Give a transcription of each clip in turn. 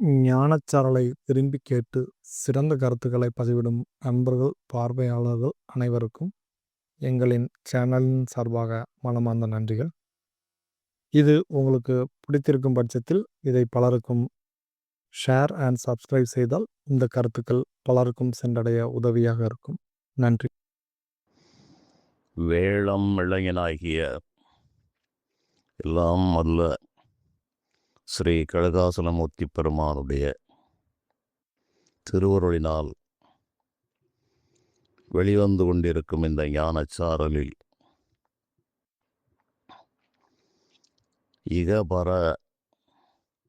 ஞானச்சாரலை விரும்பி கேட்டு சிறந்த கருத்துக்களை பதிவிடும் நண்பர்கள், பார்வையாளர்கள் அனைவருக்கும் எங்களின் சேனலின் சார்பாக மனமார்ந்த நன்றிகள். இது உங்களுக்கு பிடித்திருக்கும் பட்சத்தில் இதை பலருக்கும் ஷேர் அண்ட் சப்ஸ்கிரைப் செய்தால் இந்த கருத்துக்கள் பலருக்கும் சென்றடைய உதவியாக இருக்கும். நன்றி. வேளம் இளைஞனாகிய எல்லாம் அல்ல ஸ்ரீ கனகாசலமூர்த்தி பெருமானுடைய திருவருளினால் வெளிவந்து கொண்டிருக்கும் இந்த ஞானச்சாரலில் இகபர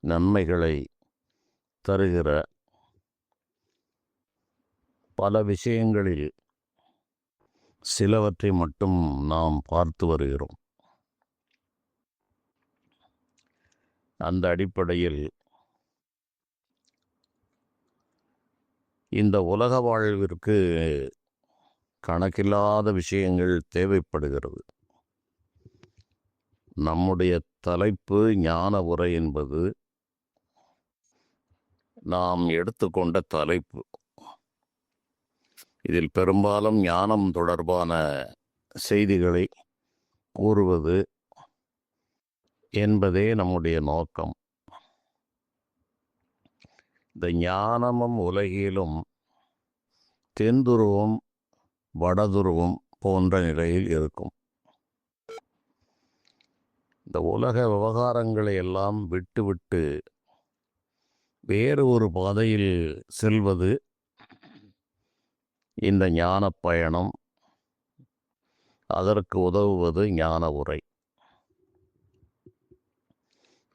நன்மைகளை தருகிற பல விஷயங்களில் சிலவற்றை மட்டும் நாம் பார்த்து வருகிறோம். அந்த அடிப்படையில் இந்த உலக வாழ்விற்கு கணக்கில்லாத விஷயங்கள் தேவைப்படுகிறது. நம்முடைய தலைப்பு ஞான உரை என்பது நாம் எடுத்துக்கொண்ட தலைப்பு. இதில் பெரும்பாலும் ஞானம் தொடர்பான செய்திகளை கூறுவது என்பதே நம்முடைய நோக்கம். இந்த ஞானமும் உலகிலும் தென்துருவம் வடதுருவம் போன்ற நிலையில் இருக்கும். இந்த உலக விவகாரங்களை எல்லாம் விட்டுவிட்டு வேறு ஒரு பாதையில் செல்வது இந்த ஞான பயணம். அதற்கு உதவுவது ஞான உரை.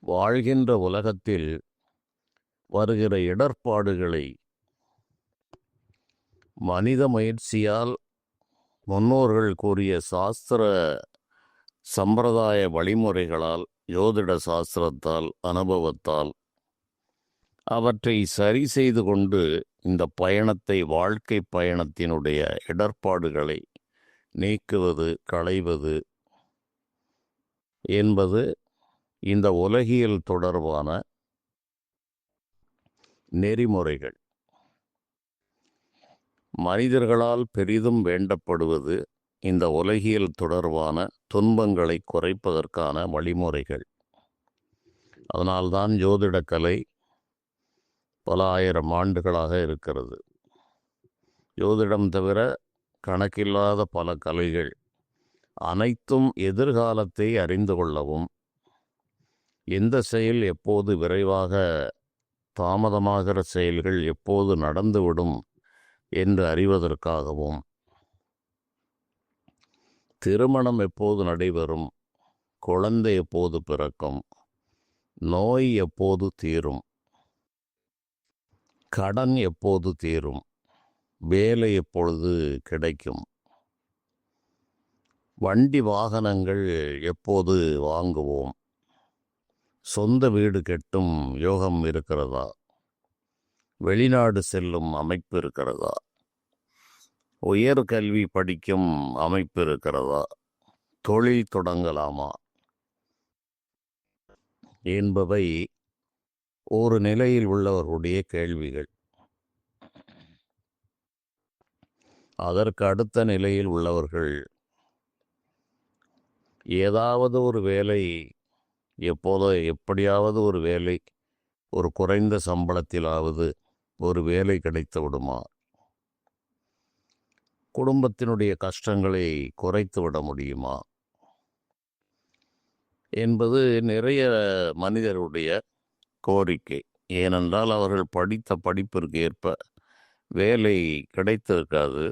வாழ்கின்ற உலகத்தில் வருகிற இடர்பாடுகளை மனித முயற்சியால் முன்னோர்கள் கூறிய சாஸ்திர சம்பிரதாய வழிமுறைகளால், ஜோதிட சாஸ்திரத்தால், அனுபவத்தால் அவற்றை சரி செய்து கொண்டு இந்த பயணத்தை, வாழ்க்கை பயணத்தினுடைய இடர்பாடுகளை நீக்குவது, களைவது என்பது இந்த உலகியல் தொடர்பான நெறிமுறைகள். மனிதர்களால் பெரிதும் வேண்டப்படுவது இந்த உலகியல் தொடர்பான துன்பங்களை குறைப்பதற்கான வழிமுறைகள். அதனால்தான் ஜோதிடக்கலை பல ஆயிரம் ஆண்டுகளாக இருக்கிறது. ஜோதிடம் தவிர கணக்கில்லாத பல கலைகள் அனைத்தும் எதிர்காலத்தை அறிந்து கொள்ளவும், எந்த செயல் எப்போது விரைவாக, தாமதமாகிற செயல்கள் எப்போது நடந்துவிடும் என்று அறிவதற்காகவும், திருமணம் எப்போது நடைபெறும், குழந்தை எப்போது பிறக்கும், நோய் எப்போது தீரும், கடன் எப்போது தீரும், வேலை எப்பொழுது கிடைக்கும், வண்டி வாகனங்கள் எப்போது வாங்குவோம், சொந்த வீடு கட்டும் யோகம் இருக்கிறதா, வெளிநாடு செல்லும் அமைப்பு இருக்கிறதா, உயர் கல்வி படிக்கும் அமைப்பு இருக்கிறதா, தொழில் தொடங்கலாமா என்பவை ஒரு நிலையில் உள்ளவர்களுடைய கேள்விகள். அதற்கு அடுத்த நிலையில் உள்ளவர்கள் ஏதாவது ஒரு வேலை, எப்போதோ எப்படியாவது ஒரு வேலை, ஒரு குறைந்த சம்பளத்திலாவது ஒரு வேலை கிடைத்து விடுமா, குடும்பத்தினுடைய கஷ்டங்களை குறைத்து விட முடியுமா என்பது நிறைய மனிதருடைய கோரிக்கை. ஏனென்றால் அவர்கள் படித்த படிப்பிற்கு ஏற்ப வேலை கிடைத்திருக்காது,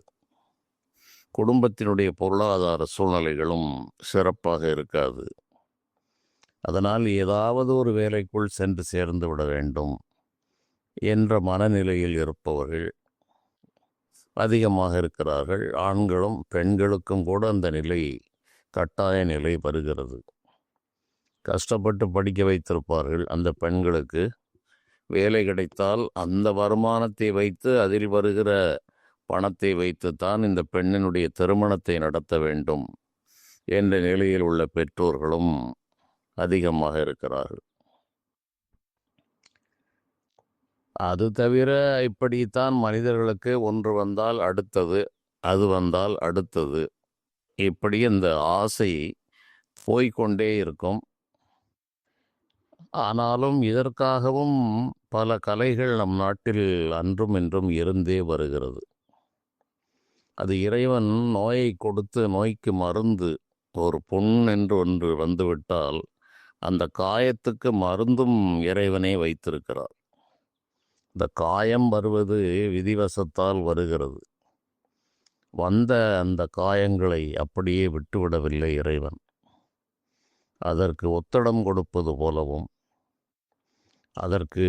குடும்பத்தினுடைய பொருளாதார சூழ்நிலைகளும் சிறப்பாக இருக்காது. அதனால் ஏதாவது ஒரு வேலைக்குள் சென்று சேர்ந்து விட வேண்டும் என்ற மனநிலையில் இருப்பவர்கள் அதிகமாக இருக்கிறார்கள். ஆண்களும் பெண்களுக்கும் கூட அந்த நிலை, கட்டாய நிலை வருகிறது. கஷ்டப்பட்டு படிக்க வைத்திருப்பார்கள். அந்த பெண்களுக்கு வேலை கிடைத்தால் அந்த வருமானத்தை வைத்து, அதில் வருகிற பணத்தை வைத்துத்தான் இந்த பெண்ணினுடைய திருமணத்தை நடத்த வேண்டும் என்ற நிலையில் உள்ள பெற்றோர்களும் அதிகமாக இருக்கிறார்கள். அது தவிர இப்படித்தான் மனிதர்களுக்கு ஒன்று வந்தால் அடுத்தது, அது வந்தால் அடுத்தது, இப்படி இந்த ஆசை போய்க்கொண்டே இருக்கும். ஆனாலும் இதற்காகவும் பல கலைகள் நம் நாட்டில் அன்றும் இன்றும் இருந்தே வருகிறது. அது இறைவன் நோயை கொடுத்து நோய்க்கு மருந்து, ஒரு புண் என்று ஒன்று வந்துவிட்டால் அந்த காயத்துக்கு மருந்தும் இறைவனே வைத்திருக்கிறார். இந்த காயம் வருவது விதிவசத்தால் வருகிறது. வந்த அந்த காயங்களை அப்படியே விட்டுவிடவில்லை இறைவன். அதற்கு ஒத்தடம் கொடுப்பது போலவும், அதற்கு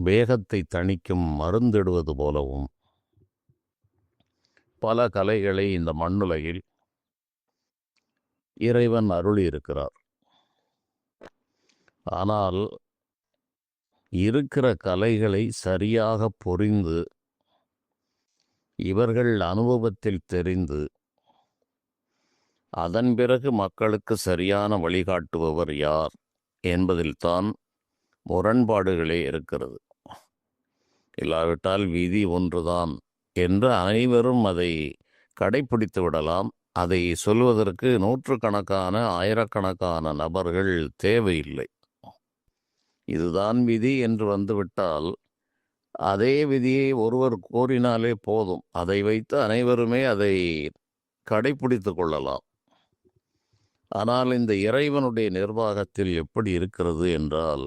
வேகத்தை தணிக்கும் மருந்திடுவது போலவும் பல கலைகளை இந்த மண்ணுலகில் இறைவன் அருளி இருக்கிறார். ஆனால் இருக்கிற கலைகளை சரியாக புரிந்து, இவர்கள் அனுபவத்தில் தெரிந்து, அதன் பிறகு மக்களுக்கு சரியான வழிகாட்டுபவர் யார் என்பதில்தான் முரண்பாடுகளே இருக்கிறது. இல்லாவிட்டால் விதி ஒன்றுதான் என்று அனைவரும் அதை கடைப்பிடித்து விடலாம். அதை சொல்வதற்கு நூற்றுக்கணக்கான ஆயிரக்கணக்கான நபர்கள் தேவையில்லை. இதுதான் விதி என்று வந்துவிட்டால் அதே விதியை ஒருவர் கோரினாலே போதும். அதை வைத்து அனைவருமே அதை கடைப்பிடித்து கொள்ளலாம். ஆனால் இந்த இறைவனுடைய நிர்வாகத்தில் எப்படி இருக்கிறது என்றால்,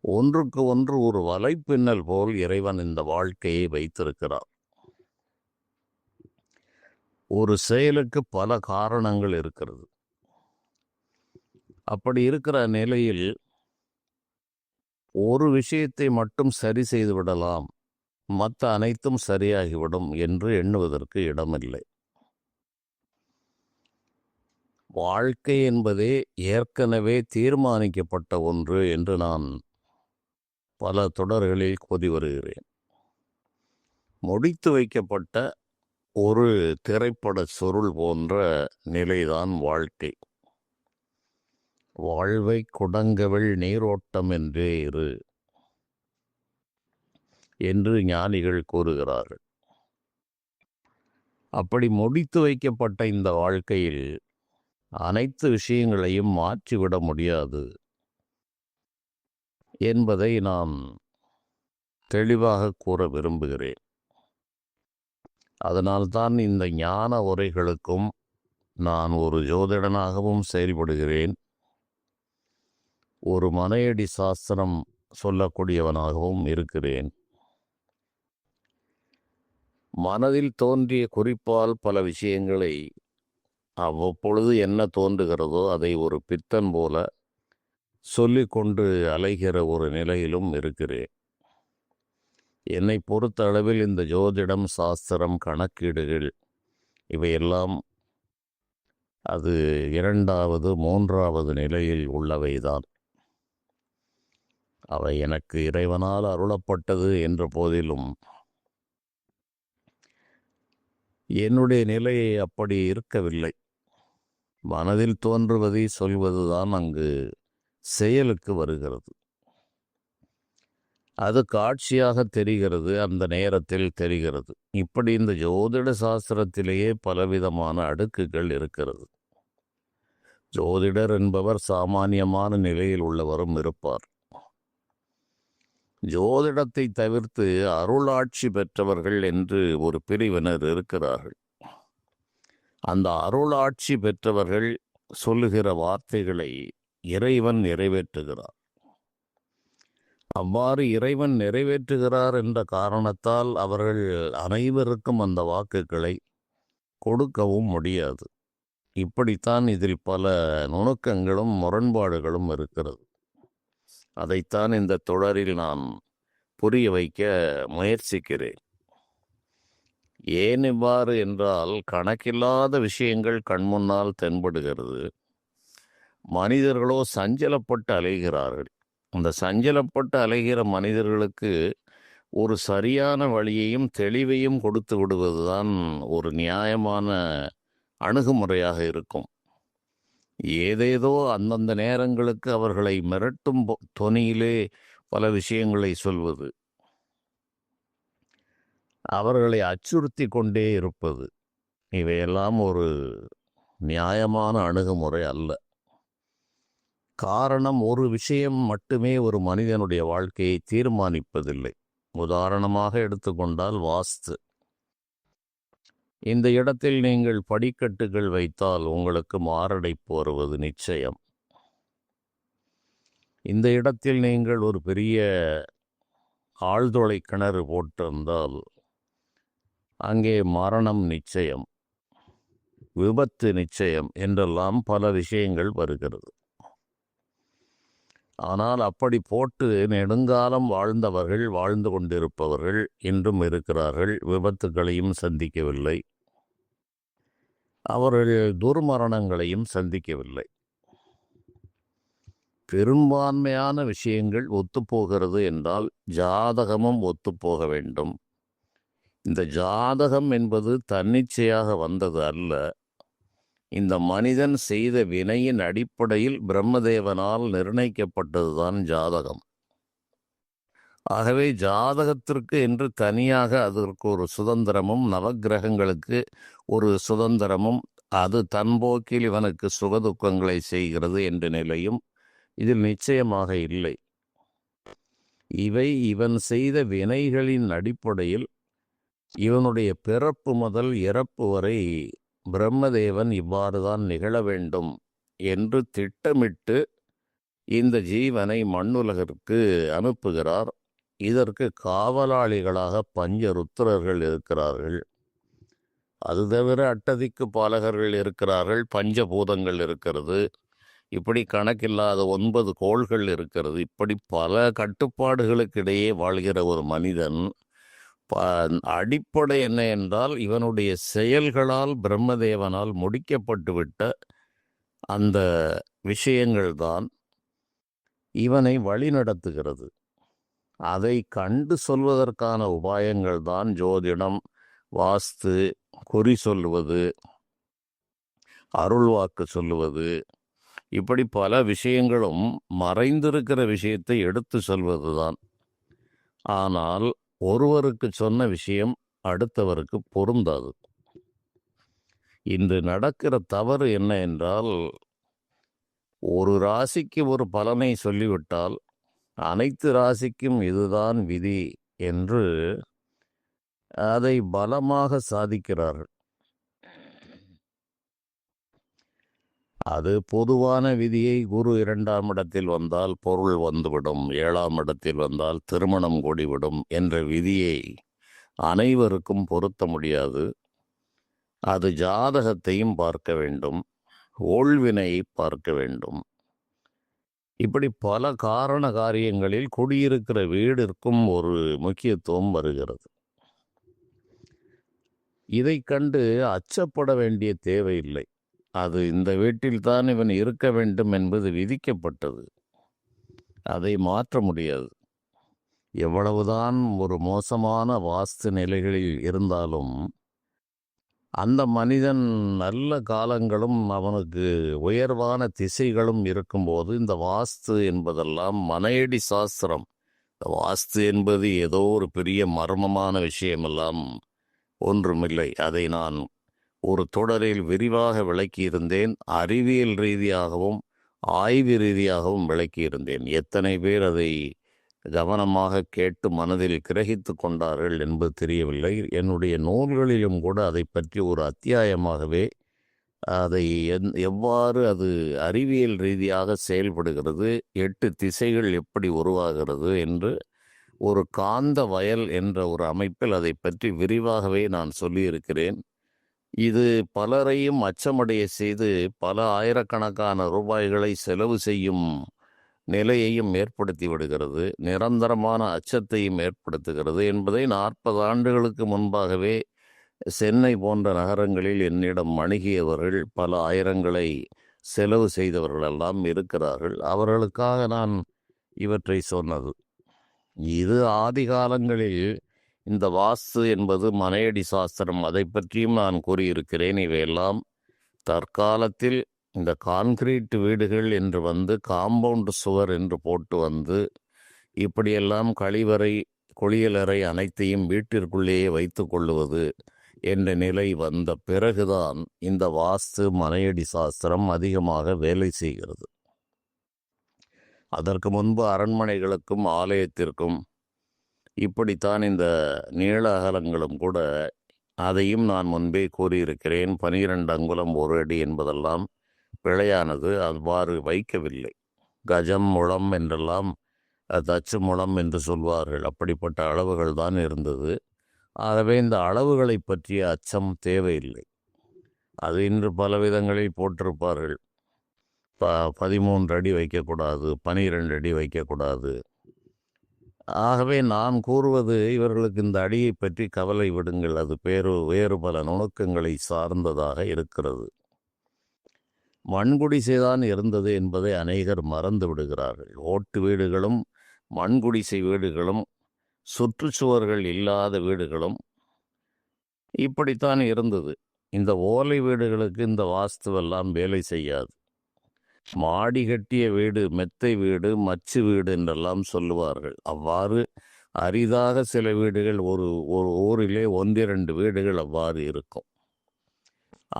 ஒன்றுக்கு ஒன்று ஒரு வலைப்பின்னல் போல் இறைவன் இந்த வாழ்க்கையை வைத்திருக்கிறார். ஒரு செயலுக்கு பல காரணங்கள் இருக்கிறது. அப்படி இருக்கிற நிலையில் ஒரு விஷயத்தை மட்டும் சரி செய்து விடலாம், மற்ற அனைத்தும் சரியாகிவிடும் என்று எண்ணுவதற்கு இடமில்லை. வாழ்க்கை என்பதே ஏற்கனவே தீர்மானிக்கப்பட்ட ஒன்று என்று நான் பல தொடர்களில் கூறி வருகிறேன். முடித்து வைக்கப்பட்ட ஒரு திரைப்பட சுருள் போன்ற நிலைதான் வாழ்க்கை. வாழ்வை குடங்கவிழ் நீரோட்டம் என்றே இரு என்று ஞானிகள் கூறுகிறார்கள். அப்படி முடித்து வைக்கப்பட்ட இந்த வாழ்க்கையில் அனைத்து விஷயங்களையும் மாற்றிவிட முடியாது என்பதை நான் தெளிவாக கூற விரும்புகிறேன். அதனால்தான் இந்த ஞான உரைகளுக்கும் நான் ஒரு ஜோதிடனாகவும் செயல்படுகிறேன், ஒரு மனையடி சாஸ்திரம் சொல்லக்கூடியவனாகவும் இருக்கிறேன். மனதில் தோன்றிய குறிப்பால் பல விஷயங்களை அவ்வப்பொழுது என்ன தோன்றுகிறதோ அதை ஒரு பித்தன் போல சொல்லிக்கொண்டு அலைகிற ஒரு நிலையிலும் இருக்கிறேன். என்னை பொறுத்த அளவில் இந்த ஜோதிடம், சாஸ்திரம், கணக்கீடுகள் இவையெல்லாம் அது இரண்டாவது, மூன்றாவது நிலையில் உள்ளவைதான். அவை எனக்கு இறைவனால் அருளப்பட்டது என்ற போதிலும் என்னுடைய நிலையை அப்படி இருக்கவில்லை. மனதில் தோன்றுவதை சொல்வதுதான் அங்கு செயலுக்கு வருகிறது. அது காட்சியாக தெரிகிறது, அந்த நேரத்தில் தெரிகிறது. இப்படி இந்த ஜோதிட சாஸ்திரத்திலேயே பலவிதமான அடுக்குகள் இருக்கிறது. ஜோதிடர் என்பவர் சாமானியமான நிலையில் உள்ளவரும் இருப்பார். ஜோதிடத்தை தவிர்த்து அருளாட்சி பெற்றவர்கள் என்று ஒரு பிரிவினர் இருக்கிறார்கள். அந்த அருளாட்சி பெற்றவர்கள் சொல்லுகிற வார்த்தைகளை இறைவன் நிறைவேற்றுகிறார். அவ்வாறு இறைவன் நிறைவேற்றுகிறார் என்ற காரணத்தால் அவர்கள் அனைவருக்கும் அந்த வாக்குகளை கொடுக்கவும் முடியாது. இப்படித்தான் இதில் பல நுணுக்கங்களும் முரண்பாடுகளும் இருக்கிறது. அதைத்தான் இந்த தொடரில் நான் புரிய வைக்க முயற்சிக்கிறேன். ஏன் இவ்வாறு என்றால், கணக்கில்லாத விஷயங்கள் கண்முன்னால் தென்படுகிறது. மனிதர்களோ சஞ்சலப்பட்டு அலைகிறார்கள். அந்த சஞ்சலப்பட்டு அலைகிற மனிதர்களுக்கு ஒரு சரியான வழியையும் தெளிவையும் கொடுத்து விடுவதுதான் ஒரு நியாயமான அணுகுமுறையாக இருக்கும். ஏதேதோ அந்தந்த நேரங்களுக்கு அவர்களை மிரட்டும் தொனியிலே பல விஷயங்களை சொல்வது, அவர்களை அச்சுறுத்தி கொண்டே இருப்பது, இவையெல்லாம் ஒரு நியாயமான அணுகுமுறை அல்ல. காரணம், ஒரு விஷயம் மட்டுமே ஒரு மனிதனுடைய வாழ்க்கையை தீர்மானிப்பதில்லை. உதாரணமாக எடுத்துக்கொண்டால் வாஸ்து. இந்த இடத்தில் நீங்கள் படிக்கட்டுகள் வைத்தால் உங்களுக்கு மாரடைப்பு வருவது நிச்சயம். இந்த இடத்தில் நீங்கள் ஒரு பெரிய ஆழ்துளை கிணறு போட்டிருந்தால் அங்கே மரணம் நிச்சயம், விபத்து நிச்சயம் என்றெல்லாம் பல விஷயங்கள் வருகிறது. ஆனால் அப்படி போட்டு நெடுங்காலம் வாழ்ந்தவர்கள், வாழ்ந்து கொண்டிருப்பவர்கள் இன்றும் இருக்கிறார்கள், விபத்துகளையும் சந்திக்கவில்லை, அவர்கள் துர்மரணங்களையும் சந்திக்கவில்லை. பெரும்பான்மையான விஷயங்கள் ஒத்துப்போகிறது என்றால் ஜாதகமும் ஒத்துப்போக வேண்டும். இந்த ஜாதகம் என்பது தன்னிச்சையாக வந்தது அல்ல. இந்த மனிதன் செய்த வினையின் அடிப்படையில் பிரம்மதேவனால் நிர்ணயிக்கப்பட்டதுதான் ஜாதகம். ஆகவே ஜாதகத்திற்கு என்று தனியாக அதற்கு ஒரு சுதந்திரமும், நவக்கிரகங்களுக்கு ஒரு சுதந்திரமும், அது தன்போக்கில் இவனுக்கு சுகதுக்கங்களை செய்கிறது என்ற நிலையும் இதில் நிச்சயமாக இல்லை. இவை இவன் செய்த வினைகளின் அடிப்படையில் இவனுடைய பிறப்பு முதல் இறப்பு வரை பிரம்மதேவன் இவ்வாறுதான் நிகழ வேண்டும் என்று திட்டமிட்டு இந்த ஜீவனை மண்ணுலகிற்கு அனுப்புகிறார். இதற்கு காவலாளிகளாக பஞ்ச ருத்திரர்கள் இருக்கிறார்கள். அது தவிர அட்டதிக்கு பாலகர்கள் இருக்கிறார்கள், பஞ்சபூதங்கள் இருக்கிறது, இப்படி கணக்கில்லாத 9 கோள்கள் இருக்கிறது. இப்படி பல கட்டுப்பாடுகளுக்கிடையே வாழ்கிற ஒரு மனிதன் அடிப்படை என்ன என்றால் இவனுடைய செயல்களால் பிரம்மதேவனால் முடிக்கப்பட்டுவிட்ட அந்த விஷயங்கள்தான் இவனை வழிநடத்துகிறது. அதை கண்டு சொல்வதற்கான உபாயங்கள் தான் ஜோதிடம், வாஸ்து, குறி சொல்லுவது, அருள்வாக்கு சொல்லுவது, இப்படி பல விஷயங்களும் மறைந்திருக்கிற விஷயத்தை எடுத்து சொல்வதுதான். ஆனால் ஒருவருக்கு சொன்ன விஷயம் அடுத்தவருக்கு பொருந்தாது. இன்று நடக்கிற தவறு என்ன என்றால், ஒரு ராசிக்கு ஒரு பலனை சொல்லிவிட்டால் அனைத்து ராசிக்கும் இதுதான் விதி என்று அதை பலமாக சாதிக்கிறார்கள். அது பொதுவான விதியை குரு 2ஆம் இடத்தில் வந்தால் பொருள் வந்துவிடும், 7ஆம் இடத்தில் வந்தால் திருமணம் கூடிவிடும் என்ற விதியை அனைவருக்கும் பொருத்த முடியாது. அது ஜாதகத்தையும் பார்க்க வேண்டும், ஓழ்வினையை பார்க்க வேண்டும். இப்படி பல காரண காரியங்களில் குடியிருக்கிற வீடிற்கும் ஒரு முக்கியத்துவம் வருகிறது. இதை கண்டு அச்சப்பட வேண்டிய தேவையில்லை. அது இந்த வீட்டில்தான் இவன் இருக்க வேண்டும் என்பது விதிக்கப்பட்டது, அதை மாற்ற முடியாது. எவ்வளவுதான் ஒரு மோசமான வாஸ்து நிலைகளில் இருந்தாலும் அந்த மனிதன் நல்ல காலங்களும் அவனுக்கு உயர்வான திசைகளும் இருக்கும்போது இந்த வாஸ்து என்பதெல்லாம் மனையடி சாஸ்திரம். இந்த வாஸ்து என்பது ஏதோ ஒரு பெரிய மர்மமான விஷயமெல்லாம் ஒன்றுமில்லை. அதை நான் ஒரு தொடரில் விரிவாக விளக்கியிருந்தேன். அறிவியல் ரீதியாகவும் ஆய்வு ரீதியாகவும் விளக்கியிருந்தேன். எத்தனை பேர் அதை கவனமாக கேட்டு மனதில் கிரகித்து கொண்டார்கள் என்பது தெரியவில்லை. என்னுடைய நூல்களிலும் கூட அதை பற்றி ஒரு அத்தியாயமாகவே அதை எவ்வாறு அது அறிவியல் ரீதியாக செயல்படுகிறது, 8 திசைகள் எப்படி உருவாகிறது என்று ஒரு காந்த வயல் என்ற ஒரு அமைப்பில் அதை பற்றி விரிவாகவே நான் சொல்லியிருக்கிறேன். இது பலரையும் அச்சமடைய செய்து பல ஆயிரக்கணக்கான ரூபாய்களை செலவு செய்யும் நிலையையும் ஏற்படுத்தி விடுகிறது, நிரந்தரமான அச்சத்தையும் ஏற்படுத்துகிறது என்பதை 40 ஆண்டுகளுக்கு முன்பாகவே சென்னை போன்ற நகரங்களில் என்னிடம் அணுகியவர்கள், பல ஆயிரங்களை செலவு செய்தவர்களெல்லாம் இருக்கிறார்கள். அவர்களுக்காக நான் இவற்றை சொன்னது. இது ஆதி காலங்களில் இந்த வாஸ்து என்பது மனையடி சாஸ்திரம், அதை பற்றியும் நான் கூறியிருக்கிறேன். இவையெல்லாம் தற்காலத்தில் இந்த கான்கிரீட் வீடுகள் என்று வந்து, காம்பவுண்ட் சுவர் என்று போட்டு வந்து, இப்படியெல்லாம் கழிவறை, குளியலறை அனைத்தையும் வீட்டிற்குள்ளேயே வைத்து கொள்ளுவது என்ற நிலை வந்த பிறகுதான் இந்த வாஸ்து மனையடி சாஸ்திரம் அதிகமாக வேலை செய்கிறது. அதற்கு முன்பு அரண்மனைகளுக்கும் ஆலயத்திற்கும் இப்படித்தான் இந்த நீள அகலங்களும் கூட. அதையும் நான் முன்பே கூறியிருக்கிறேன். 12 அங்குலம் 1 அடி என்பதெல்லாம் பிழையானது. அவ்வாறு வைக்கவில்லை. கஜம், முழம் என்றெல்லாம் தச்சு முழம் என்று சொல்வார்கள். அப்படிப்பட்ட அளவுகள் தான் இருந்தது. ஆகவே இந்த அளவுகளை பற்றிய அச்சம் தேவையில்லை. அது இன்று பல விதங்களில் போட்டிருப்பார்கள். 13 அடி வைக்கக்கூடாது, 12 அடி வைக்கக்கூடாது. ஆகவே நான் கூறுவது, இவர்களுக்கு இந்த அடியை பற்றி கவலை விடுங்கள். அது வேறு பல நுணுக்கங்களை சார்ந்ததாக இருக்கிறது. மண்குடிசைதான் இருந்தது என்பதை அநேகர் மறந்து விடுகிறார்கள். ஓட்டு வீடுகளும் மண்குடிசை வீடுகளும் சுற்றுச்சுவர்கள் இல்லாத வீடுகளும் இப்படித்தான் இருந்தது. இந்த ஓலை வீடுகளுக்கு இந்த வாஸ்துவெல்லாம் வேலை செய்யாது. மாடி கட்டிய வீடு, மெத்தை வீடு, மச்சு வீடு என்றெல்லாம் சொல்லுவார்கள். அவ்வாறு அரிதாக சில வீடுகள், ஒரு ஊரிலே 1-2 வீடுகள் அவ்வாறு இருக்கும்.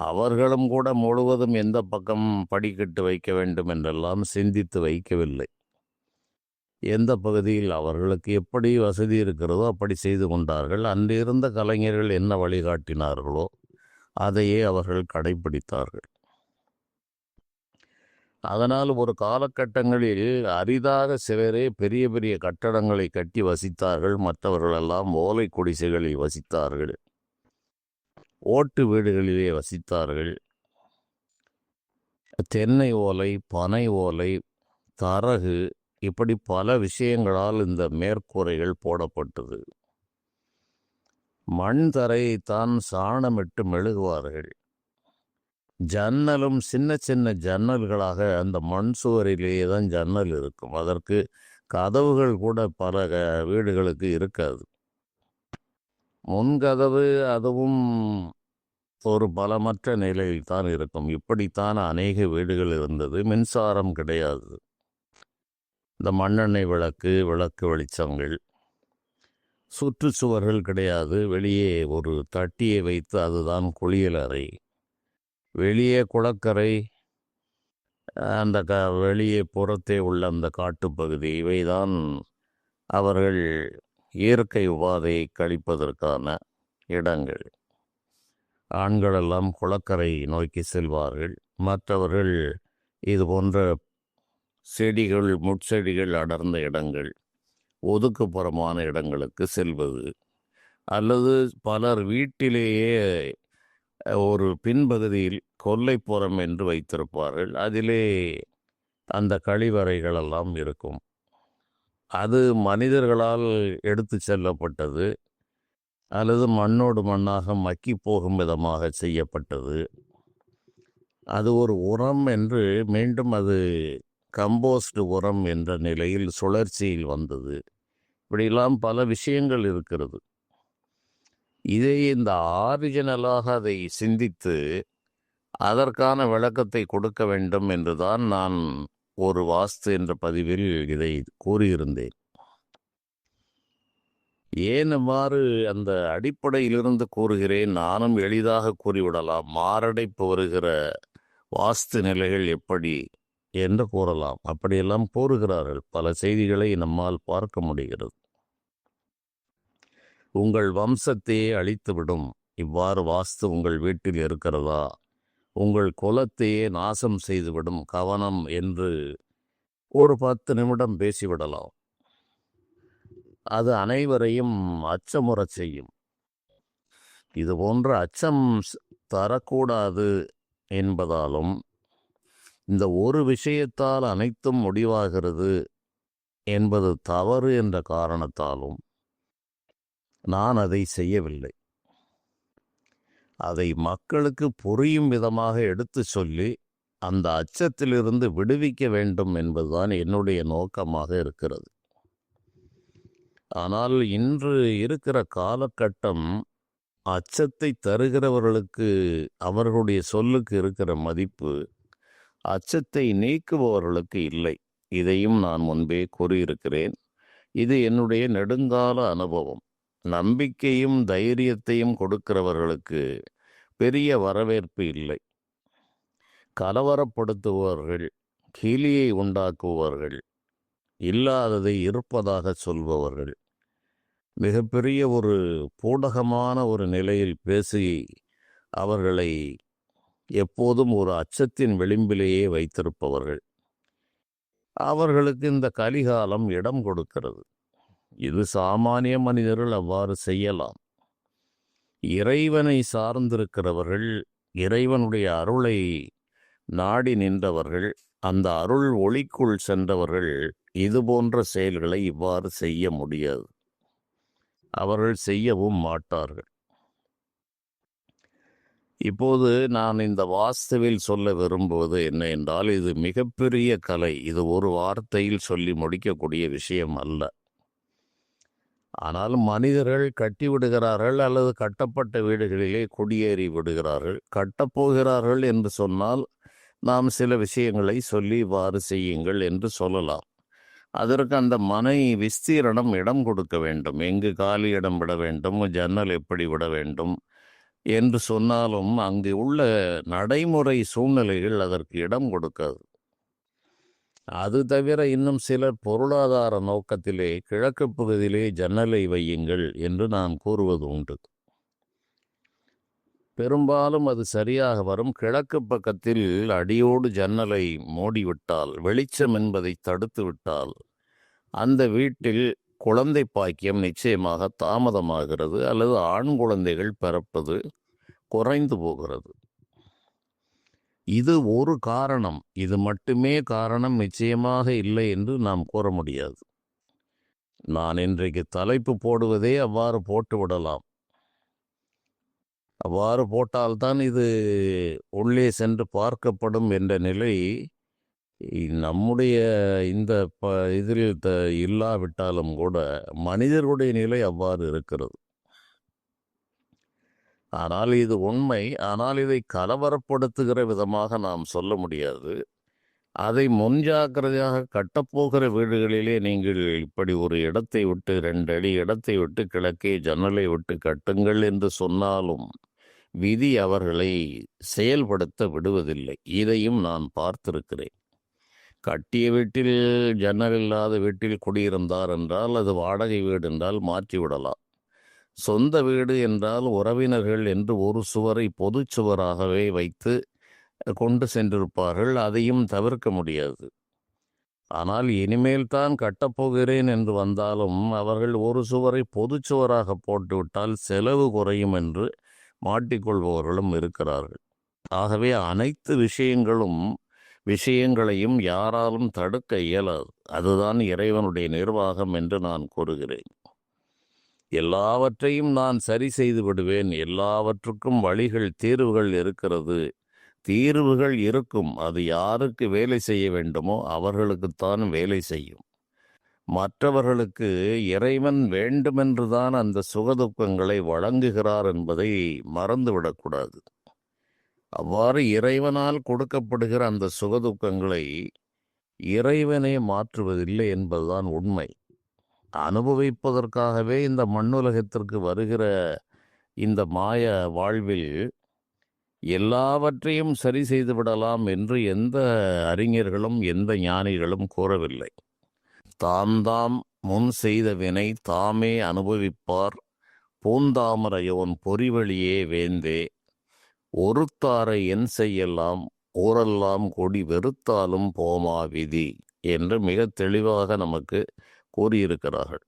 அவர்களும் கூட முழுவதும் எந்த பக்கம் படிக்கட்டு வைக்க வேண்டும் என்றெல்லாம் சிந்தித்து வைக்கவில்லை. எந்த பகுதியில் அவர்களுக்கு எப்படி வசதி இருக்கிறதோ அப்படி செய்து கொண்டார்கள். அன்றிருந்த கலைஞர்கள் என்ன வழிகாட்டினார்களோ அதையே அவர்கள் கடைபிடித்தார்கள். அதனால் ஒரு காலகட்டங்களில் அரிதாக சிலரே பெரிய பெரிய கட்டடங்களை கட்டி வசித்தார்கள். மற்றவர்களெல்லாம் ஓலை குடிசைகளில் வசித்தார்கள், ஓட்டு வீடுகளிலே வசித்தார்கள். தென்னை ஓலை, பனை ஓலை, தரகு, இப்படி பல விஷயங்களால் இந்த மேற்கூரைகள் போடப்பட்டது. மண் தரையைத்தான் சாணமிட்டு மெழுகுவார்கள். ஜன்னலும் சின்ன சின்ன ஜன்னல்களாக அந்த மண் சுவரிலேயே தான் ஜன்னல் இருக்கும். அதற்கு கதவுகள் கூட பல வீடுகளுக்கு இருக்காது. முன்கதவு அதுவும் ஒரு பலமற்ற நிலையில் தான் இருக்கும். இப்படித்தான் அநேக வீடுகள் இருந்தது. மின்சாரம் கிடையாது. இந்த மண்ணெண்ணெய் விளக்கு வெளிச்சங்கள், சுற்றுச்சுவர்கள் கிடையாது. வெளியே ஒரு தட்டியை வைத்து அதுதான் குளியலறை. வெளியே குளக்கரை, அந்த வெளியே புறத்தே உள்ள அந்த காட்டுப்பகுதி, இவைதான் அவர்கள் இயற்கை உபாதையை கழிப்பதற்கான இடங்கள். ஆண்களெல்லாம் குளக்கரை நோக்கி செல்வார்கள். மற்றவர்கள் இது போன்ற செடிகள், முட்செடிகள் அடர்ந்த இடங்கள், ஒதுக்குப்புறமான இடங்களுக்கு செல்வது, அல்லது பலர் வீட்டிலேயே ஒரு பின்பகுதியில் கொல்லைப்புறம் என்று வைத்திருப்பார்கள். அதிலே அந்த கழிவறைகளெல்லாம் இருக்கும். அது மனிதர்களால் எடுத்து செல்லப்பட்டது அல்லது மண்ணோடு மண்ணாக மக்கி போகும் விதமாக செய்யப்பட்டது. அது ஒரு உரம் என்று மீண்டும் அது கம்போஸ்ட் உரம் என்ற நிலையில் சுழற்சியில் வந்தது. இப்படியெல்லாம் பல விஷயங்கள் இருக்கிறது. இதை இந்த ஆரிஜினலாக அதை சிந்தித்து அதற்கான விளக்கத்தை கொடுக்க வேண்டும் என்றுதான் நான் ஒரு வாஸ்து என்ற பதிவில் இதை கூறியிருந்தேன். ஏன் இவ்வாறு அந்த அடிப்படையிலிருந்து கூறுகிறேன்? நானும் எளிதாக கூறிவிடலாம். மாரடைப்பு வருகிற வாஸ்து நிலைகள் எப்படி என்று கூறலாம். அப்படியெல்லாம் கூறுகிறார்கள். பல செய்திகளை நம்மால் பார்க்க முடிகிறது. உங்கள் வம்சத்தையே அழித்துவிடும். இவ்வாறு வாஸ்து உங்கள் வீட்டில் இருக்கிறதா? உங்கள் குலத்தையே நாசம் செய்துவிடும். கவனம் என்று ஒரு 10 நிமிடம் பேசிவிடலாம். அது அனைவரையும் அச்சமுறச் செய்யும். இது போன்ற அச்சம் தரக்கூடாது என்பதாலும், இந்த ஒரு விஷயத்தால் அனைத்தும் முடிவாகிறது என்பது தவறு என்ற காரணத்தாலும் நான் அதை செய்யவில்லை. அதை மக்களுக்கு புரியும் விதமாக எடுத்து சொல்லி அந்த அச்சத்திலிருந்து விடுவிக்க வேண்டும் என்பதுதான் என்னுடைய நோக்கமாக இருக்கிறது. ஆனால் இன்று இருக்கிற காலகட்டம் அச்சத்தை தருகிறவர்களுக்கு அவர்களுடைய சொல்லுக்கு இருக்கிற மதிப்பு அச்சத்தை நீக்குபவர்களுக்கு இல்லை. இதையும் நான் முன்பே கூறியிருக்கிறேன். இது என்னுடைய நெடுங்கால அனுபவம். நம்பிக்கையும் தைரியத்தையும் கொடுக்கிறவர்களுக்கு பெரிய வரவேற்பு இல்லை. கலவரப்படுத்துபவர்கள், கீலியை உண்டாக்குபவர்கள், இல்லாததை இருப்பதாக சொல்பவர்கள், மிகப்பெரிய ஒரு பூடகமான ஒரு நிலையில் பேசி அவர்களை எப்போதும் ஒரு அச்சத்தின் விளிம்பிலேயே வைத்திருப்பவர்கள், அவர்களுக்கு இந்த கலிகாலம் இடம் கொடுக்கிறது. இது சாமானிய மனிதர்கள் அவ்வாறு செய்யலாம். இறைவனை சார்ந்திருக்கிறவர்கள், இறைவனுடைய அருளை நாடி நின்றவர்கள், அந்த அருள் ஒளிக்குள் சென்றவர்கள் இது போன்ற செயல்களை இவ்வாறு செய்ய முடியாது. அவர்கள் செய்யவும் மாட்டார்கள். இப்போது நான் இந்த வாஸ்துவில் சொல்ல விரும்புவது என்ன என்றால், இது மிகப்பெரிய கலை. இது ஒரு வார்த்தையில் சொல்லி முடிக்கக்கூடிய விஷயம் அல்ல. ஆனால் மனிதர்கள் கட்டிவிடுகிறார்கள் அல்லது கட்டப்பட்ட வீடுகளிலே குடியேறி விடுகிறார்கள். கட்டப்போகிறார்கள் என்று சொன்னால் நாம் சில விஷயங்களை சொல்லி இவ்வாறு செய்யுங்கள் என்று சொல்லலாம். அதற்கு அந்த மனை விஸ்தீரணம் இடம் கொடுக்க வேண்டும். எங்கு காலி இடம் விட வேண்டும், ஜன்னல் எப்படி விட வேண்டும் என்று சொன்னாலும் அங்கு உள்ள நடைமுறை சூழ்நிலைகள் அதற்கு இடம் கொடுக்காது. அது தவிர இன்னும் சிலர் பொருளாதார நோக்கத்திலே கிழக்கு பகுதியிலே ஜன்னலை வையுங்கள் என்று நான் கூறுவது உண்டு. பெரும்பாலும் அது சரியாக வரும். கிழக்கு பக்கத்தில் அடியோடு ஜன்னலை மூடிவிட்டால், வெளிச்சம் என்பதை தடுத்து விட்டால், அந்த வீட்டில் குழந்தை பாக்கியம் நிச்சயமாக தாமதமாகிறது அல்லது ஆண் குழந்தைகள் பிறப்பது குறைந்து போகிறது. இது ஒரு காரணம். இது மட்டுமே காரணம் நிச்சயமாக இல்லை என்று நாம் கூற முடியாது. நான் இன்றைக்கு தலைப்பு போடுவதே அவ்வாறு போட்டு விடலாம். அவ்வாறு போட்டால்தான் இது உள்ளே சென்று பார்க்கப்படும் என்ற நிலை நம்முடைய இந்த இதில் இல்லாவிட்டாலும் கூட மனிதர்களுடைய நிலை அவ்வாறு இருக்கிறது. ஆனால் இது உண்மை. ஆனால் இதை கலவரப்படுத்துகிற விதமாக நாம் சொல்ல முடியாது. அதை முன்ஜாக்கிரதையாக கட்டப்போகிற வீடுகளிலே நீங்கள் இப்படி ஒரு இடத்தை விட்டு 2 அடி இடத்தை விட்டு கிழக்கே ஜன்னலை விட்டு கட்டுங்கள் என்று சொன்னாலும் விதி அவர்களை செயல்படுத்த விடுவதில்லை. இதையும் நான் பார்த்திருக்கிறேன். கட்டிய வீட்டில் ஜன்னல் இல்லாத வீட்டில் குடியிருந்தார் என்றால் அது வாடகை வீடு என்றால் மாற்றிவிடலாம். சொந்த வீடு என்றால் உறவினர்கள் என்று ஒரு சுவரை பொது சுவராகவே வைத்து கொண்டு சென்றிருப்பார்கள். அதையும் தவிர்க்க முடியாது. ஆனால் இனிமேல் தான் கட்டப்போகிறேன் என்று வந்தாலும் அவர்கள் ஒரு சுவரை பொது சுவராக போட்டுவிட்டால் செலவு குறையும் என்று மாட்டிக்கொள்பவர்களும் இருக்கிறார்கள். ஆகவே அனைத்து விஷயங்களையும் யாராலும் தடுக்க இயலாது. அதுதான் இறைவனுடைய நிர்வாகம் என்று நான் கூறுகிறேன். எல்லாவற்றையும் நான் சரி செய்து விடுவேன். எல்லாவற்றுக்கும் வழிகள், தீர்வுகள் இருக்கிறது. தீர்வுகள் இருக்கும். அது யாருக்கு வேலை செய்ய வேண்டுமோ அவர்களுக்குத்தான் வேலை செய்யும். மற்றவர்களுக்கு இறைவன் வேண்டுமென்றுதான் அந்த சுகதுக்கங்களை வழங்குகிறார் என்பதை மறந்துவிடக்கூடாது. அவ்வாறு இறைவனால் கொடுக்கப்படுகிற அந்த சுகதுக்கங்களை இறைவனே மாற்றுவதில்லை என்பதுதான் உண்மை. அனுபவிப்பதற்காகவே இந்த மண்ணுலகத்திற்கு வருகிற இந்த மாய வாழ்வில் எல்லாவற்றையும் சரி செய்து விடலாம் என்று எந்த அறிஞர்களும் எந்த ஞானிகளும் கூறவில்லை. தாம் முன் செய்த வினை தாமே அனுபவிப்பார் பூந்தாமரையோன் பொறிவழியே வேந்தே ஒருத்தாரை என் செய்யலாம் ஊரெல்லாம் கொடி வெறுத்தாலும் போமா விதி என்று மிக தெளிவாக நமக்கு கூறியிருக்கிறார்கள்.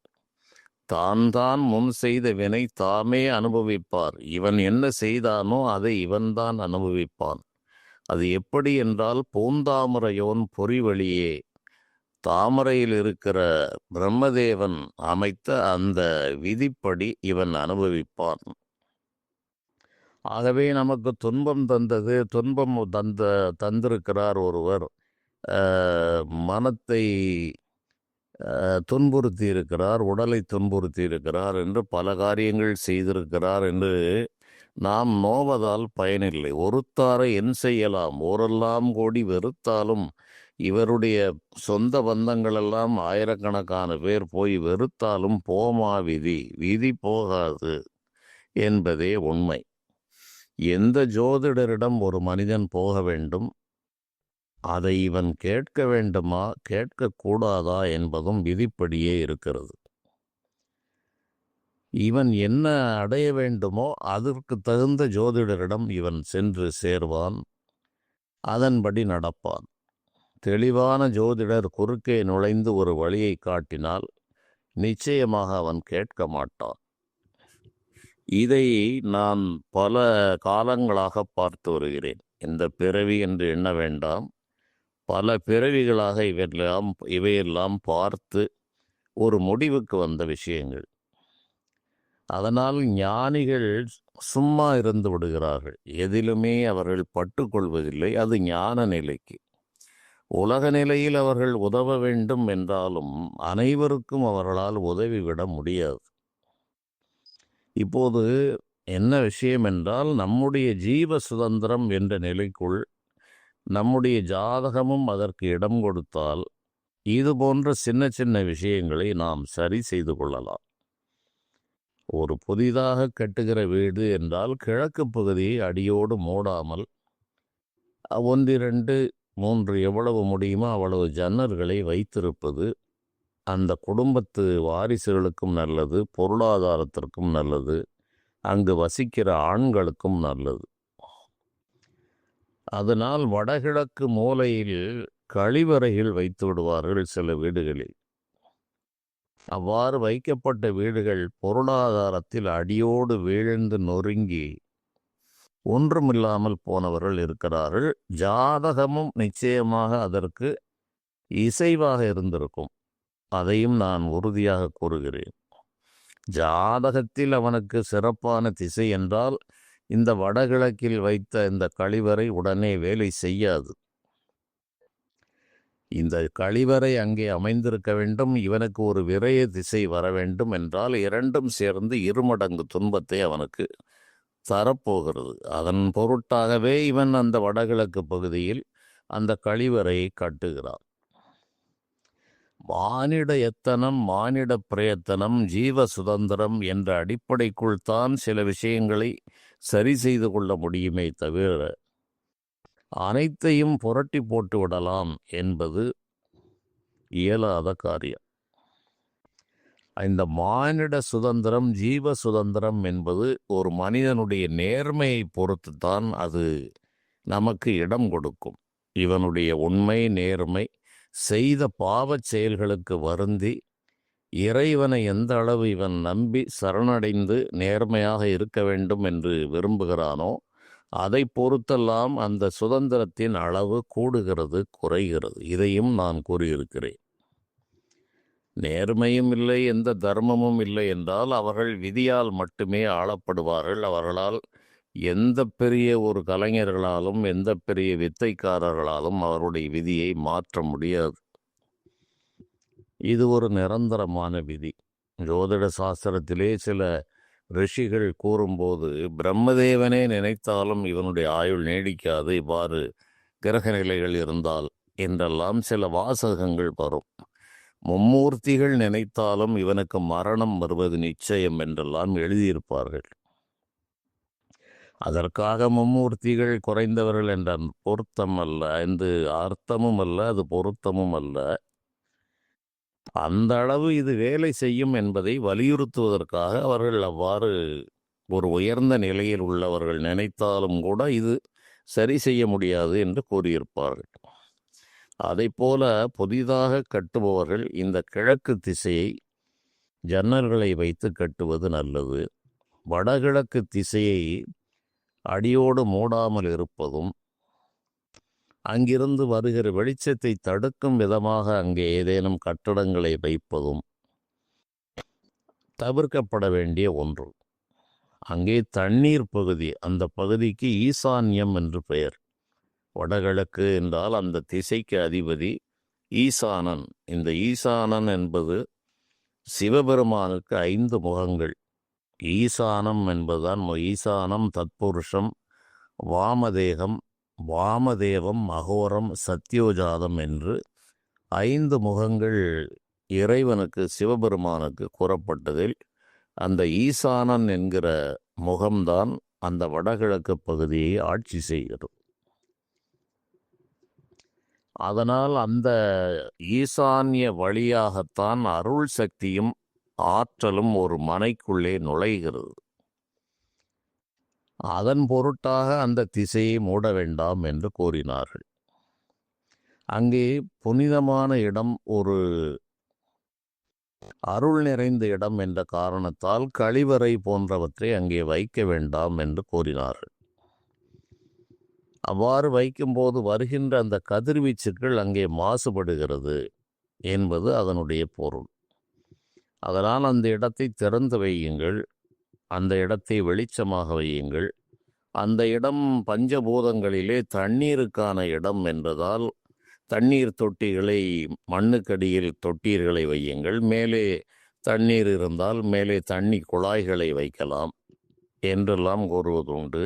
தான் முன் செய்த வினை தாமே அனுபவிப்பார். இவன் என்ன செய்தானோ அதை இவன்தான் அனுபவிப்பான். அது எப்படி என்றால் பூந்தாமரையோன் பொறிவழியே, தாமரையில் இருக்கிற பிரம்மதேவன் அமைத்த அந்த விதிப்படி இவன் அனுபவிப்பான். ஆகவே நமக்கு துன்பம் தந்திருக்கிறார் ஒருவர். மனத்தை துன்புறுத்தி இருக்கிறார், உடலை துன்புறுத்தி இருக்கிறார் என்று பல காரியங்கள் செய்திருக்கிறார் என்று நாம் நோவதால் பயனில்லை. ஒருத்தாரை என் செய்யலாம் ஊரெல்லாம் கோடி வெறுத்தாலும் இவருடைய சொந்த பந்தங்களெல்லாம் ஆயிரக்கணக்கான பேர் போய் வெறுத்தாலும் போமா விதி, விதி போகாது என்பதே உண்மை. எந்த ஜோதிடரிடம் ஒரு மனிதன் போக வேண்டும், அதை இவன் கேட்க வேண்டுமா கேட்கக்கூடாதா என்பதும் விதிப்படியே இருக்கிறது. இவன் என்ன அடைய வேண்டுமோ அதற்கு தகுந்த ஜோதிடரிடம் இவன் சென்று சேர்வான், அதன்படி நடப்பான். தெளிவான ஜோதிடர் குறுக்கே நுழைந்து ஒரு வழியை காட்டினால் நிச்சயமாக அவன் கேட்க மாட்டான். இதை நான் பல காலங்களாக பார்த்து வருகிறேன். இந்த பிறவி என்று எண்ண வேண்டாம், பல பிறவிகளாக இவையெல்லாம் பார்த்து ஒரு முடிவுக்கு வந்த விஷயங்கள். அதனால் ஞானிகள் சும்மா இருந்து விடுகிறார்கள், எதிலுமே அவர்கள் பட்டுக்கொள்வதில்லை. அது ஞான நிலைக்கு. உலக நிலையில் அவர்கள் உதவ வேண்டும் என்றாலும் அனைவருக்கும் அவர்களால் உதவிவிட முடியாது. இப்போது என்ன விஷயம் என்றால், நம்முடைய ஜீவ சுதந்திரம் என்ற நிலைக்குள் நம்முடைய ஜாதகமும் அதற்கு இடம் கொடுத்தால் இது போன்ற சின்ன சின்ன விஷயங்களை நாம் சரி செய்து கொள்ளலாம். ஒரு புதிதாக கட்டுகிற வீடு என்றால் கிழக்கு பகுதியை அடியோடு மூடாமல் 1, 2, 3 எவ்வளவு முடியுமோ அவ்வளவு ஜன்னல்களை வைத்திருப்பது அந்த குடும்பத்து வாரிசுகளுக்கும் நல்லது, பொருளாதாரத்திற்கும் நல்லது, அங்கு வசிக்கிற ஆண்களுக்கும் நல்லது. அதனால் வடகிழக்கு மூலையில் கழிவறையில் வைத்து விடுவார்கள் சில வீடுகளில். அவ்வாறு வைக்கப்பட்ட வீடுகள் பொருளாதாரத்தில் அடியோடு வீழ்ந்து நொறுங்கி ஒன்றுமில்லாமல் போனவர்கள் இருக்கிறார்கள். ஜாதகமும் நிச்சயமாக அதற்கு இசைவாக இருந்திருக்கும், அதையும் நான் உறுதியாக கூறுகிறேன். ஜாதகத்தில் அவனுக்கு சிறப்பான திசை என்றால் இந்த வடகிழக்கில் வைத்த இந்த கழிவறை உடனே வேலை செய்யாது. இந்த கழிவறை அங்கே அமைந்திருக்க வேண்டும், இவனுக்கு ஒரு விரய திசை வர வேண்டும் என்றால் இரண்டும் சேர்ந்து இருமடங்கு துன்பத்தை அவனுக்கு தரப்போகிறது. அதன் பொருட்டாகவே இவன் அந்த வடகிழக்கு பகுதியில் அந்த கழிவறையை கட்டுகிறான். மானிட எத்தனம், மானிட பிரயத்தனம், ஜீவ சுதந்திரம் என்ற அடிப்படைக்குள் தான் சில விஷயங்களை சரி செய்து கொள்ள முடியுமே தவிர அனைத்தையும் புரட்டி போட்டு விடலாம் என்பது இயலாத காரியம். இந்த மானிட சுதந்திரம், ஜீவ சுதந்திரம் என்பது ஒரு மனிதனுடைய நேர்மையை பொறுத்து தான் அது நமக்கு இடம் கொடுக்கும். இவனுடைய உண்மை, நேர்மை, செய்த பாவச் செயல்களுக்கு வருந்தி இறைவனை எந்த அளவு இவன் நம்பி சரணடைந்து நேர்மையாக இருக்க வேண்டும் என்று விரும்புகிறானோ அதை பொறுத்தெல்லாம் அந்த சுதந்திரத்தின் அளவு கூடுகிறது, குறைகிறது. இதையும் நான் கூறியிருக்கிறேன். நேர்மையும் இல்லை, எந்த தர்மமும் இல்லை என்றால் அவர்கள் விதியால் மட்டுமே ஆளப்படுவார்கள். அவர்களால் எந்த பெரிய ஒரு கலைஞர்களாலும் எந்த பெரிய வித்தைக்காரர்களாலும் அவருடைய விதியை மாற்ற முடியாது. இது ஒரு நிரந்தரமான விதி. ஜோதிட சாஸ்திரத்திலே சில ரிஷிகள் கூறும்போது பிரம்மதேவனே நினைத்தாலும் இவனுடைய ஆயுள் நீடிக்காது, இவ்வாறு கிரக நிலைகள் இருந்தால் என்றெல்லாம் சில வாசகங்கள் வரும். மும்மூர்த்திகள் நினைத்தாலும் இவனுக்கு மரணம் வருவது நிச்சயம் என்றெல்லாம் எழுதியிருப்பார்கள். அதற்காக மும்மூர்த்திகள் குறைந்தவர்கள் என்ற பொருத்தம் அல்ல, இந்த அர்த்தமும் அல்ல, அது பொருத்தமும் அல்ல. அந்த அளவு இது வேலை செய்யும் என்பதை வலியுறுத்துவதற்காக அவர்கள் அவ்வாறு ஒரு உயர்ந்த நிலையில் உள்ளவர்கள் நினைத்தாலும் கூட இது சரி செய்ய முடியாது என்று கூறியிருப்பார்கள். அதை போல புதிதாக கட்டுபவர்கள் இந்த கிழக்கு திசையை ஜன்னல்களை வைத்து கட்டுவது நல்லது. வடகிழக்கு திசையை அடியோடு மூடாமல் இருப்பதும் அங்கிருந்து வருகிற வெளிச்சத்தை தடுக்கும் விதமாக அங்கே ஏதேனும் கட்டடங்களை வைப்பதும் தவிர்க்கப்பட வேண்டிய ஒன்று. அங்கே தண்ணீர் பகுதி, அந்த பகுதிக்கு ஈசான்யம் என்று பெயர். வடகிழக்கு என்றால் அந்த திசைக்கு அதிபதி ஈசானன். இந்த ஈசானன் என்பது சிவபெருமானுக்கு 5 முகங்கள். ஈசானம் என்பதுதான் ஈசானம், தத்புருஷம், வாமதேகம், வாமதேவம், அகோரம், சத்யோஜாதம் என்று 5 முகங்கள் இறைவனுக்கு, சிவபெருமானுக்கு கூறப்பட்டதில் அந்த ஈசானன் என்கிற முகம்தான் அந்த வடகிழக்கு பகுதியை ஆட்சி செய்கிறது. அதனால் அந்த ஈசான்ய வழியாகத்தான் அருள் சக்தியும் ஆற்றலும் ஒரு மனைக்குள்ளே நுழைகிறது. அதன் பொருட்டாக அந்த திசையை மூட வேண்டாம் என்று கூறினார்கள். அங்கே புனிதமான இடம், ஒரு அருள் நிறைந்த இடம் என்ற காரணத்தால் கழிவறை போன்றவற்றை அங்கே வைக்க வேண்டாம் என்று கூறினார்கள். அவ்வாறு வைக்கும்போது வருகின்ற அந்த கதிர்வீச்சுக்கள் அங்கே மாசுபடுகிறது என்பது அதனுடைய பொருள். அதனால் அந்த இடத்தை திறந்து வையுங்கள், அந்த இடத்தை வெளிச்சமாக வையுங்கள். அந்த இடம் பஞ்சபூதங்களிலே தண்ணீருக்கான இடம் என்பதால் தண்ணீர் தொட்டிகளை, மண்ணுக்கடியில் தொட்டீர்களை வையுங்கள். மேலே தண்ணீர் இருந்தால் மேலே தண்ணி குழாய்களை வைக்கலாம் என்றெல்லாம் கூறுவதுண்டு.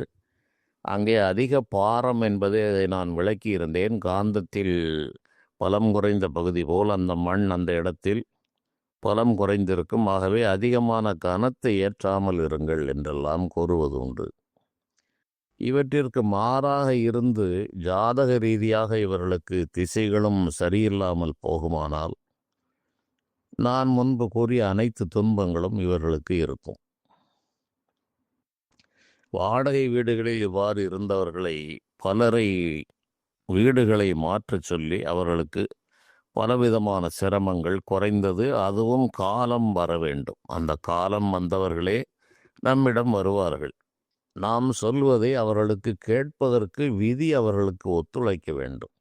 அங்கே அதிக பாரம் என்பதை அதை நான் விளக்கியிருந்தேன். காந்தத்தில் பலம் குறைந்த பகுதி போல் அந்த மண் அந்த இடத்தில் பலம் குறைந்திருக்கும். ஆகவே அதிகமான கனத்தை ஏற்றாமல் இருங்கள் என்றெல்லாம் கூறுவதுண்டு. இவற்றிற்கு மாறாக இருந்து ஜாதக ரீதியாக இவர்களுக்கு திசைகளும் சரியில்லாமல் போகுமானால் நான் முன்பு கூறிய அனைத்து துன்பங்களும் இவர்களுக்கு இருக்கும். வாடகை வீடுகளில் இவ்வாறு இருந்தவர்களை, பலரை வீடுகளை மாற்றச் சொல்லி அவர்களுக்கு பலவிதமான சிரமங்கள், குறைந்தது அதுவும் காலம் வர வேண்டும். அந்த காலம் வந்தவர்களே நம்மிடம் வருவார்கள். நாம் சொல்வதை அவர்களுக்கு கேட்பதற்கு விதி அவர்களுக்கு ஒத்துழைக்க வேண்டும்.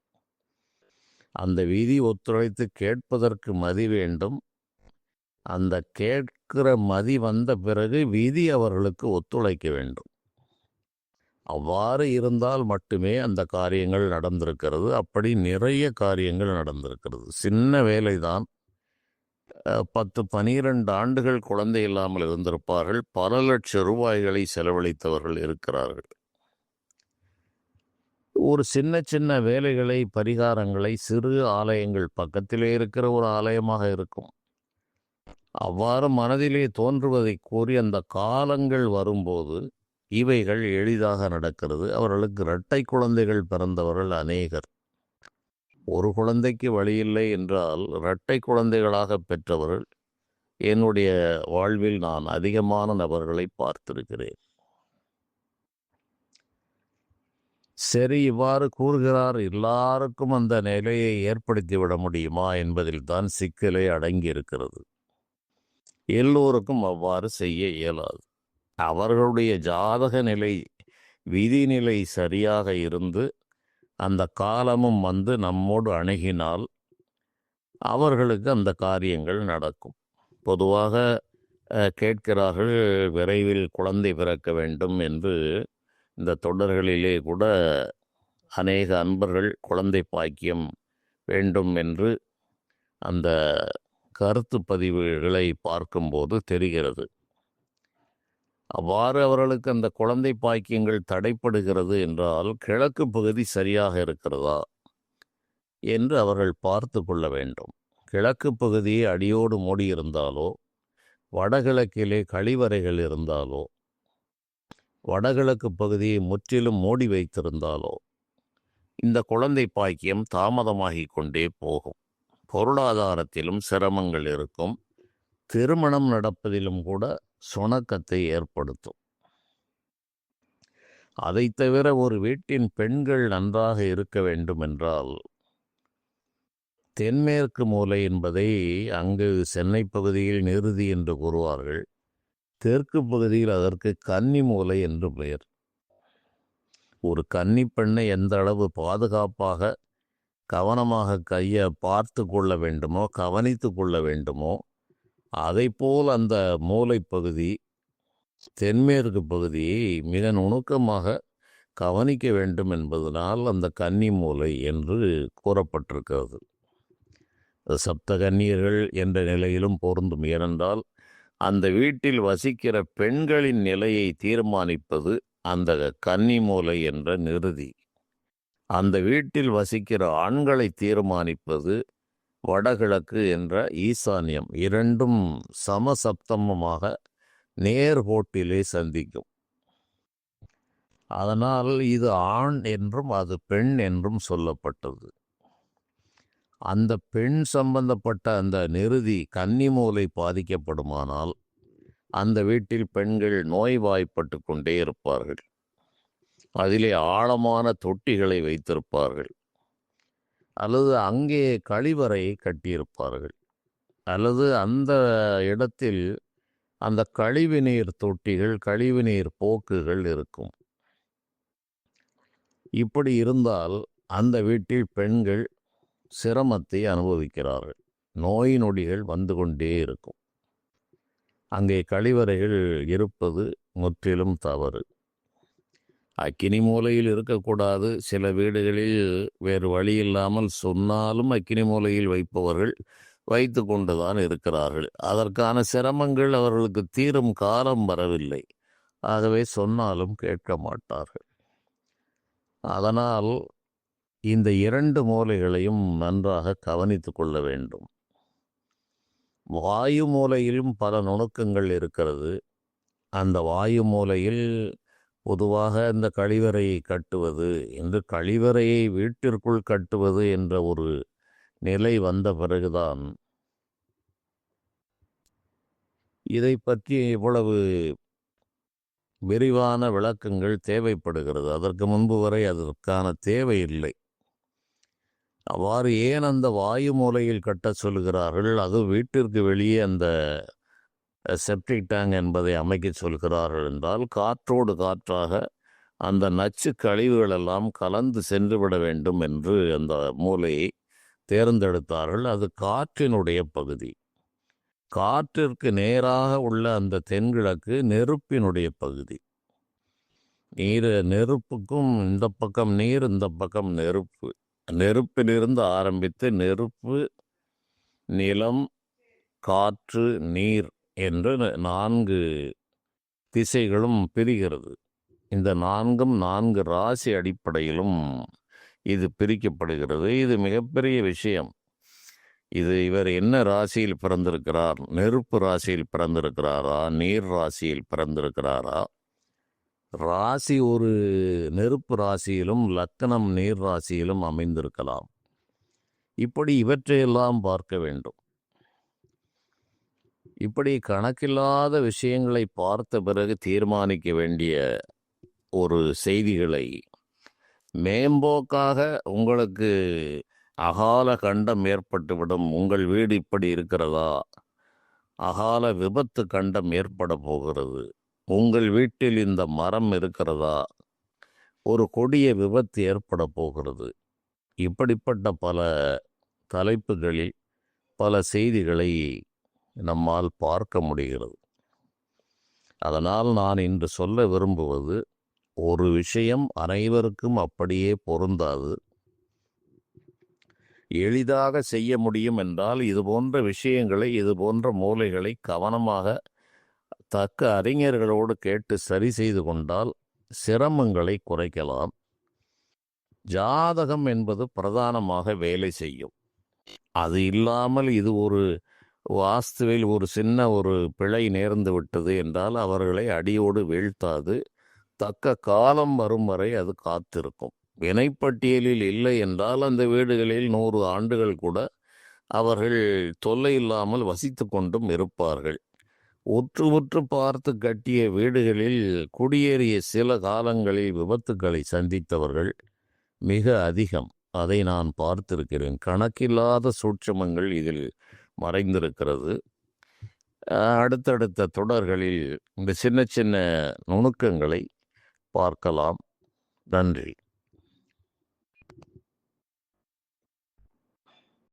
அந்த விதி ஒத்துழைத்து கேட்பதற்கு மதி வேண்டும். அந்த கேட்கிற மதி வந்த பிறகு விதி அவர்களுக்கு ஒத்துழைக்க வேண்டும். அவ்வாறு இருந்தால் மட்டுமே அந்த காரியங்கள் நடந்திருக்கிறது. அப்படி நிறைய காரியங்கள் நடந்திருக்கிறது. சின்ன வேலைதான். 10-12 ஆண்டுகள் குழந்தை இல்லாமல் இருந்திருப்பார்கள். பல லட்சம் ரூபாய்களை செலவழித்தவர்கள் இருக்கிறார்கள். ஒரு சின்ன சின்ன வேலைகளை, பரிகாரங்களை, சிறு ஆலயங்கள், பக்கத்திலே இருக்கிற ஒரு ஆலயமாக இருக்கும், அவ்வாறு மனதிலே தோன்றுவதை கூறி அந்த காலங்கள் வரும்போது இவைகள் எளிதாக நடக்கிறது. அவர்களுக்கு இரட்டை குழந்தைகள் பிறந்தவர்கள் அநேகர். ஒரு குழந்தைக்கு வழியில்லை என்றால் இரட்டை குழந்தைகளாக பெற்றவர்கள் என்னுடைய வாழ்வில் நான் அதிகமான நபர்களை பார்த்திருக்கிறேன். சரி, இவ்வாறு கூறுகிறார். எல்லாருக்கும் அந்த நிலையை ஏற்படுத்திவிட முடியுமா என்பதில் தான் சிக்கலே அடங்கியிருக்கிறது. எல்லோருக்கும் அவ்வாறு செய்ய இயலாது. அவர்களுடைய ஜாதக நிலை, விதிநிலை சரியாக இருந்து அந்த காலமும் வந்து நம்மோடு அணுகினால் அவர்களுக்கு அந்த காரியங்கள் நடக்கும். பொதுவாக கேட்கிறார்கள், விரைவில் குழந்தை பிறக்க வேண்டும் என்று. இந்த தொடர்களிலே கூட அநேக அன்பர்கள் குழந்தை பாக்கியம் வேண்டும் என்று அந்த கருத்து பதிவுகளை பார்க்கும்போது தெரிகிறது. அவ்வாறு அவர்களுக்கு அந்த குழந்தை பாக்கியங்கள் தடைப்படுகிறது என்றால் கிழக்கு பகுதி சரியாக இருக்கிறதா என்று அவர்கள் பார்த்து கொள்ள வேண்டும். கிழக்கு பகுதியை அடியோடு மூடியிருந்தாலோ, வடகிழக்கிலே கழிவறைகள் இருந்தாலோ, வடகிழக்கு பகுதியை முற்றிலும் மூடி வைத்திருந்தாலோ இந்த குழந்தை பாக்கியம் தாமதமாகிக் கொண்டே போகும். பொருளாதாரத்திலும் சிரமங்கள் இருக்கும். திருமணம் நடப்பதிலும் கூட சுணக்கத்தை ஏற்படுத்தும். அதை தவிர ஒரு வீட்டின் பெண்கள் நன்றாக இருக்க வேண்டும் என்றால் தென்மேற்கு மூலை என்பதை அங்கு சென்னை பகுதியில் நிருதி என்று கூறுவார்கள். தெற்கு பகுதியில் அதற்கு கன்னி மூலை என்று பெயர். ஒரு கன்னி பெண்ணை எந்த அளவு பாதுகாப்பாக, கவனமாக பார்த்து கொள்ள வேண்டுமோ, கவனித்து கொள்ள வேண்டுமோ, அதைப்போல் அந்த மூலை பகுதி, தென்மேற்கு பகுதியை மிக நுணுக்கமாக கவனிக்க வேண்டும் என்பதனால் அந்த கன்னி மூலை என்று கூறப்பட்டிருக்கிறது. சப்த கன்னியர்கள் என்ற நிலையிலும் பொருந்தும். ஏனென்றால் அந்த வீட்டில் வசிக்கிற பெண்களின் நிலையை தீர்மானிப்பது அந்த கன்னி மூலை என்ற நிருதி. அந்த வீட்டில் வசிக்கிற ஆண்களை தீர்மானிப்பது வடகிழக்கு என்ற ஈசான்யம். இரண்டும் சமசப்தமமாக நேர்கோட்டிலே சந்திக்கும். அதனால் இது ஆண் என்றும் அது பெண் என்றும் சொல்லப்பட்டது. அந்த பெண் சம்பந்தப்பட்ட அந்த நிருதி கன்னிமூலை பாதிக்கப்படுமானால் அந்த வீட்டில் பெண்கள் நோய்வாய்ப்பட்டு கொண்டே இருப்பார்கள். அதிலே ஆழமான தொட்டிகளை வைத்திருப்பார்கள், அல்லது அங்கே கழிவறையை கட்டியிருப்பார்கள், அல்லது அந்த இடத்தில் அந்த கழிவுநீர் தொட்டிகள், கழிவுநீர் போக்குகள் இருக்கும். இப்படி இருந்தால் அந்த வீட்டில் பெண்கள் சிரமத்தை அனுபவிக்கிறார்கள். நோய் நொடிகள் வந்து கொண்டே இருக்கும். அங்கே கழிவறைகள் இருப்பது முற்றிலும் தவறு. அக்கினி மூலையில் இருக்கக்கூடாது. சில வீடுகளில் வேறு வழி இல்லாமல் சொன்னாலும் அக்கினி மூலையில் வைப்பவர்கள் வைத்து கொண்டுதான் இருக்கிறார்கள். அதற்கான சிரமங்கள் அவர்களுக்கு தீரும் காலம் வரவில்லை. ஆகவே சொன்னாலும் கேட்க மாட்டார்கள். அதனால் இந்த இரண்டு மூலைகளையும் நன்றாக கவனித்து கொள்ள வேண்டும். வாயு மூலையிலும் பல நுணுக்கங்கள் இருக்கிறது. அந்த வாயு மூலையில் பொதுவாக இந்த கழிவறையை கட்டுவது என்று, கழிவறையை வீட்டிற்குள் கட்டுவது என்ற ஒரு நிலை வந்த பிறகுதான் இதை பற்றி இவ்வளவு விரிவான விளக்கங்கள் தேவைப்படுகிறது. அதற்கு முன்பு வரை அதற்கான தேவையில்லை. அவ்வாறு ஏன் அந்த வாயு மூலையில் கட்ட சொல்கிறார்கள், அது வீட்டிற்கு வெளியே அந்த செப்டிக் டேங்க் என்பதை அமைக்க சொல்கிறார்கள் என்றால், காற்றோடு காற்றாக அந்த நச்சு கழிவுகள் எல்லாம் கலந்து சென்று விட வேண்டும் என்று அந்த மூலையை தேர்ந்தெடுத்தார்கள். அது காற்றினுடைய பகுதி. காற்றிற்கு நேராக உள்ள அந்த தென்கிழக்கு நெருப்பினுடைய பகுதி. நெருப்புக்கும் இந்த பக்கம் நீர், இந்த பக்கம் நெருப்பு. நெருப்பிலிருந்து ஆரம்பித்து நெருப்பு, நிலம், காற்று, நீர் என்று 4 திசைகளும் பிரிகிறது. இந்த 4ம் 4 ராசி அடிப்படையிலும் இது பிரிக்கப்படுகிறது. இது மிகப்பெரிய விஷயம். இவர் என்ன ராசியில் பிறந்திருக்கிறார்? நெருப்பு ராசியில் பிறந்திருக்கிறாரா, நீர் ராசியில் பிறந்திருக்கிறாரா? ராசி ஒரு நெருப்பு ராசியிலும் லக்னம் நீர் ராசியிலும் அமைந்திருக்கலாம். இப்படி இவற்றையெல்லாம் பார்க்க வேண்டும். இப்படி கணக்கில்லாத விஷயங்களை பார்த்த பிறகு தீர்மானிக்க வேண்டிய ஒரு செய்திகளை மேம்போக்காக உங்களுக்கு அகால கண்டம் ஏற்பட்டுவிடும். உங்கள் வீடு இப்படி இருக்கிறதா, அகால விபத்து கண்டம் ஏற்பட போகிறது, உங்கள் வீட்டில் இந்த மரம் இருக்கிறதா, ஒரு கொடிய விபத்து ஏற்பட போகிறது, இப்படிப்பட்ட பல தலைப்புகளில் பல செய்திகளை நம்மால் பார்க்க முடிகிறது. அதனால் நான் இன்று சொல்ல விரும்புவது, ஒரு விஷயம் அனைவருக்கும் அப்படியே பொருந்தாது. எளிதாக செய்ய முடியும் என்றால் இது போன்ற விஷயங்களை, இது போன்ற மூலைகளை கவனமாக தக்க அறிஞர்களோடு கேட்டு சரி செய்து கொண்டால் சிரமங்களை குறைக்கலாம். ஜாதகம் என்பது பிரதானமாக வேலை செய்யும். அது இல்லாமல் இது ஒரு வாஸ்துவில் ஒரு சின்ன ஒரு பிழை நேர்ந்து விட்டது என்றால் அவர்களை அடியோடு வீழ்த்தாது. தக்க காலம் வரும் வரை அது காத்திருக்கும். வினைப்பட்டியலில் இல்லை என்றால் அந்த வீடுகளில் 100 ஆண்டுகள் கூட அவர்கள் தொல்லை இல்லாமல் வசித்து கொண்டும் இருப்பார்கள். உற்று பார்த்து கட்டிய வீடுகளில் குடியேறிய சில காலங்களில் விபத்துக்களை சந்தித்தவர்கள் மிக அதிகம். அதை நான் பார்த்திருக்கிறேன். கணக்கில்லாத சூட்சமங்கள் இதில் மறைந்திருக்கிறது. அடுத்தடுத்த தொடர்களில் இந்த சின்ன சின்ன நுணுக்கங்களை பார்க்கலாம். நன்றி.